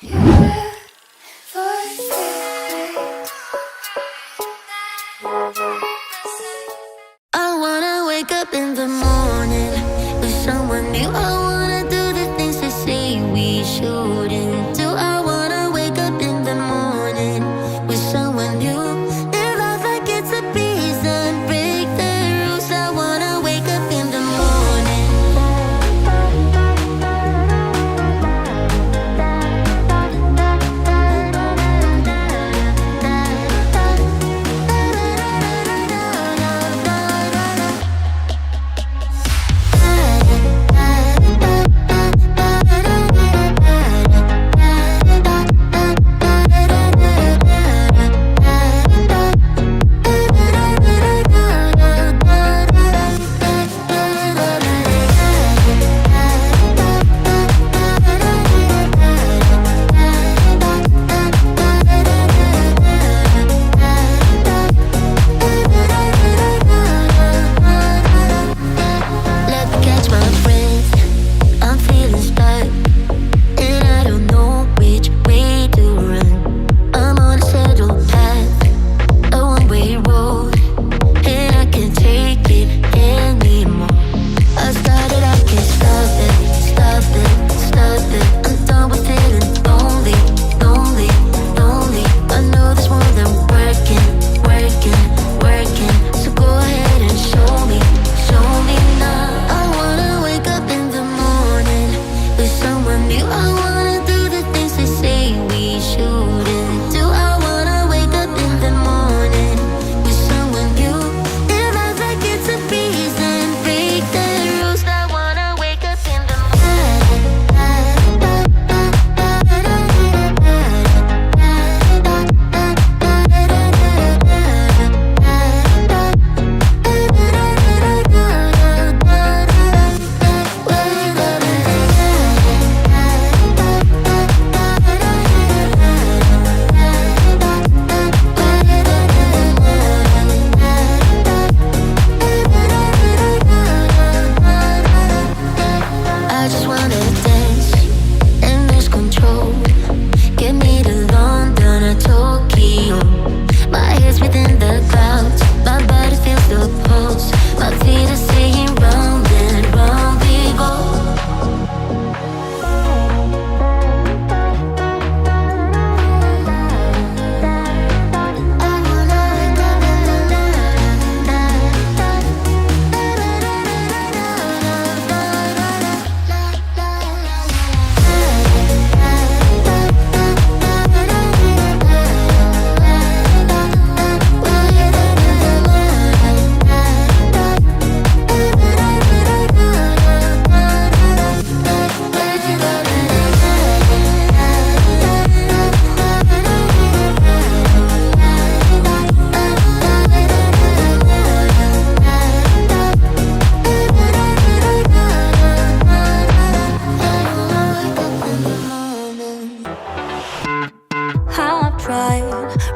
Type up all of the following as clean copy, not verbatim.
I wanna wake up in the morning with someone new. I wanna do the things they say we shouldn't do. I wanna wake up in the morning with someone new. Live life like it's a piece and break the rules. I wanna wake up in the morning.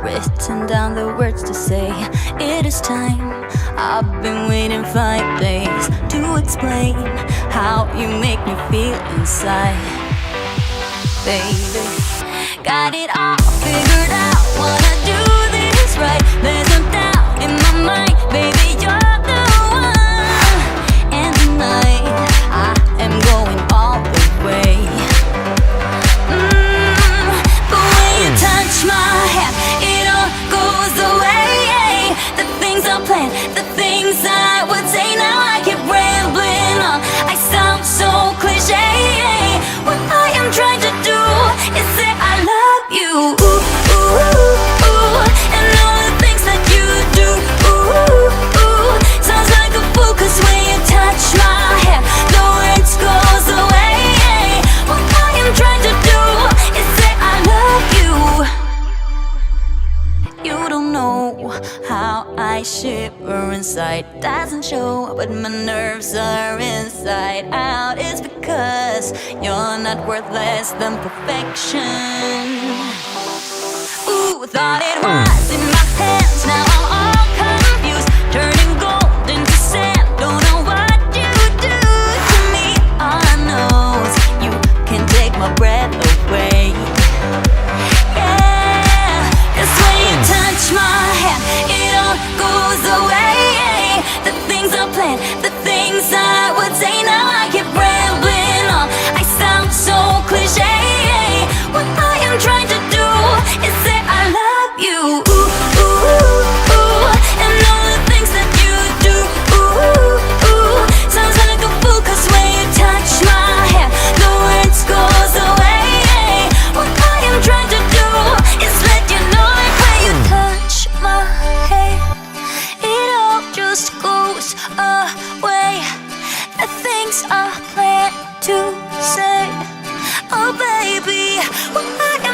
Written down the words to say it is time. I've been waiting 5 days to explain how you make me feel inside. Baby, got it all figured out, wanna do this right. There's no doubt in my mind, baby, you're the one. And tonight I am going all the way. The way you touch my hair, it all goes away. The things I planned, the things I would say, now I keep rambling on. I sound so cliche. What I am trying to do is say I love you. Ooh, ooh, ooh. And all the things that you do. Ooh, ooh. Sounds like a fool, 'cause when you touch my hair, the words goes away. What I am trying to do is say I love you. You don't know how I shiver inside. Doesn't show, but my nerves are inside out. It's because you're not worth less than perfection. Ooh, thought it was in my hands, now I'm all confused. Turning gold into sand, don't know what you do to me. All I know is you can take my breath away.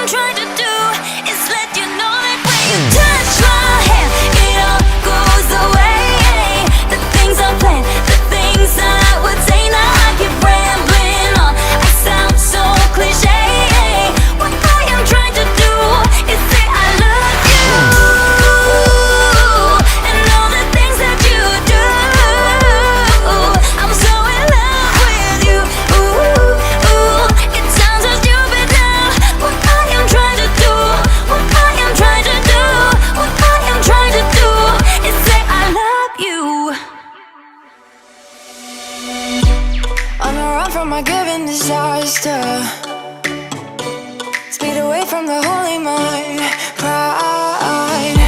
I'm trying to do is let you know that when you touch my hair, it all goes away. The things I plan, the things I would say, now I keep rambling on. I sound so cliche. What I am trying to do is say I love you, and all the things that you do. I'm so in love with you. It sounds so stupid now. What I am trying to do, what I am trying to do, what I am trying to do is say I love you. On the run from my given disaster, speed away from the holy mind, pride.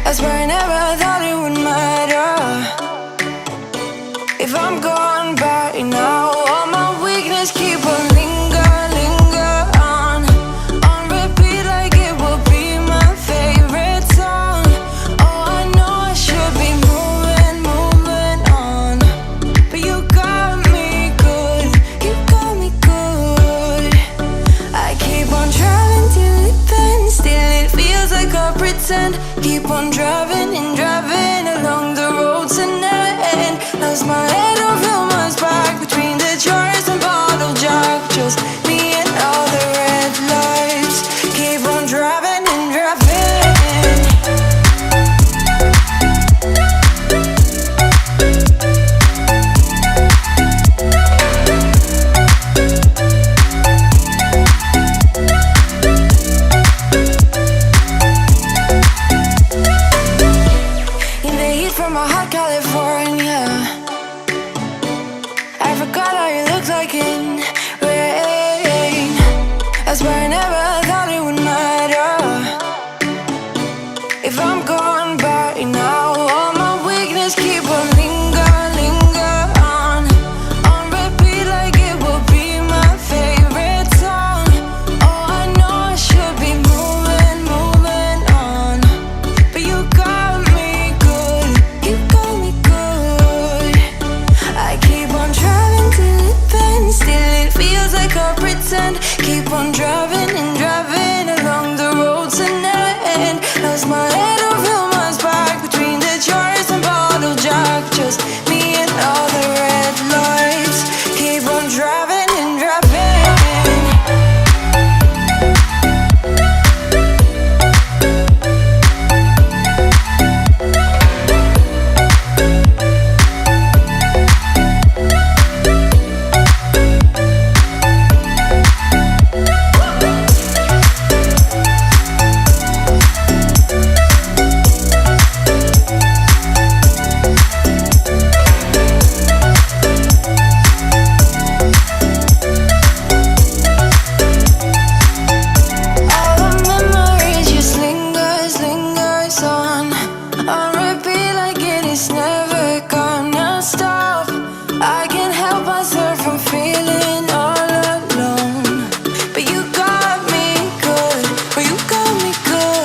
I swear I never thought it would matter if I'm gone by now. All my weakness keep on linger on repeat like it will be my favorite song. Oh, I know I should be moving on, but you got me good, you got me good. I keep on driving till it bends, still it feels like I pretend. Keep on driving and driving along the road tonight. Lost my head, don't feel my spark between the jars and bottle jack. Just me and all the red lights. Keep on driving and driving. In the heat from a hot California, I forgot how you look like in rain. I swear I never thought it would matter if I'm gone by now. All my weakness keep on linger on repeat like it will be my favorite song. Oh, I know I should be moving on, but you got me good, you got me good. I keep on driving till it bends, still it feels like I pretend. Keep on driving and driving along the road tonight. Lost my head, don't feel my spark between the jars and bottle jack. Just me and all the red lights. Keep on driving and driving. All the memories just lingers on repeat like it is never gonna stop. I can't help myself from feeling all alone, but you got me good, but you got me good.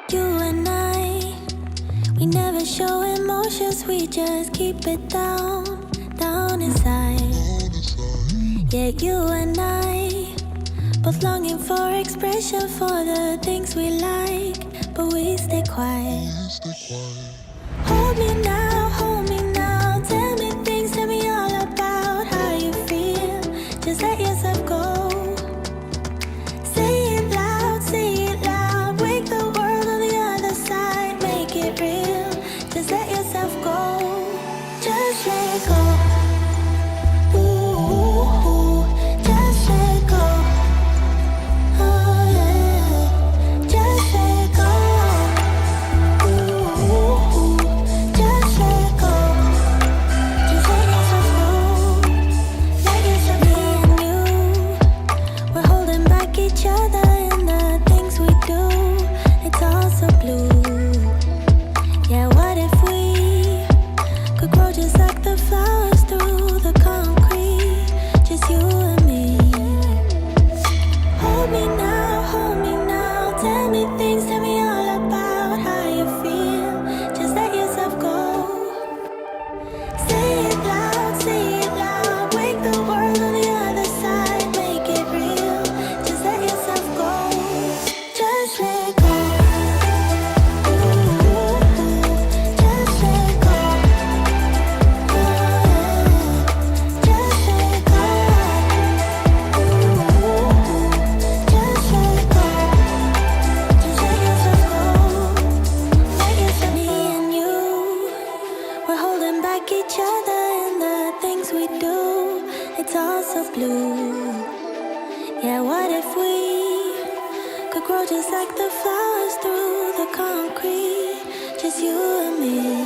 You and I, we never show emotions, we just keep it down inside. Yeah, you and I, both longing for expression for the things we like, but we stay quiet. Hold me now, tell me things, tell me all about how you feel. Just let yourself go. Say it loud, wake the world on the other side, make it real. Just let yourself go, just let go. Ooh, just let go. Oh yeah, just let go. just you and me.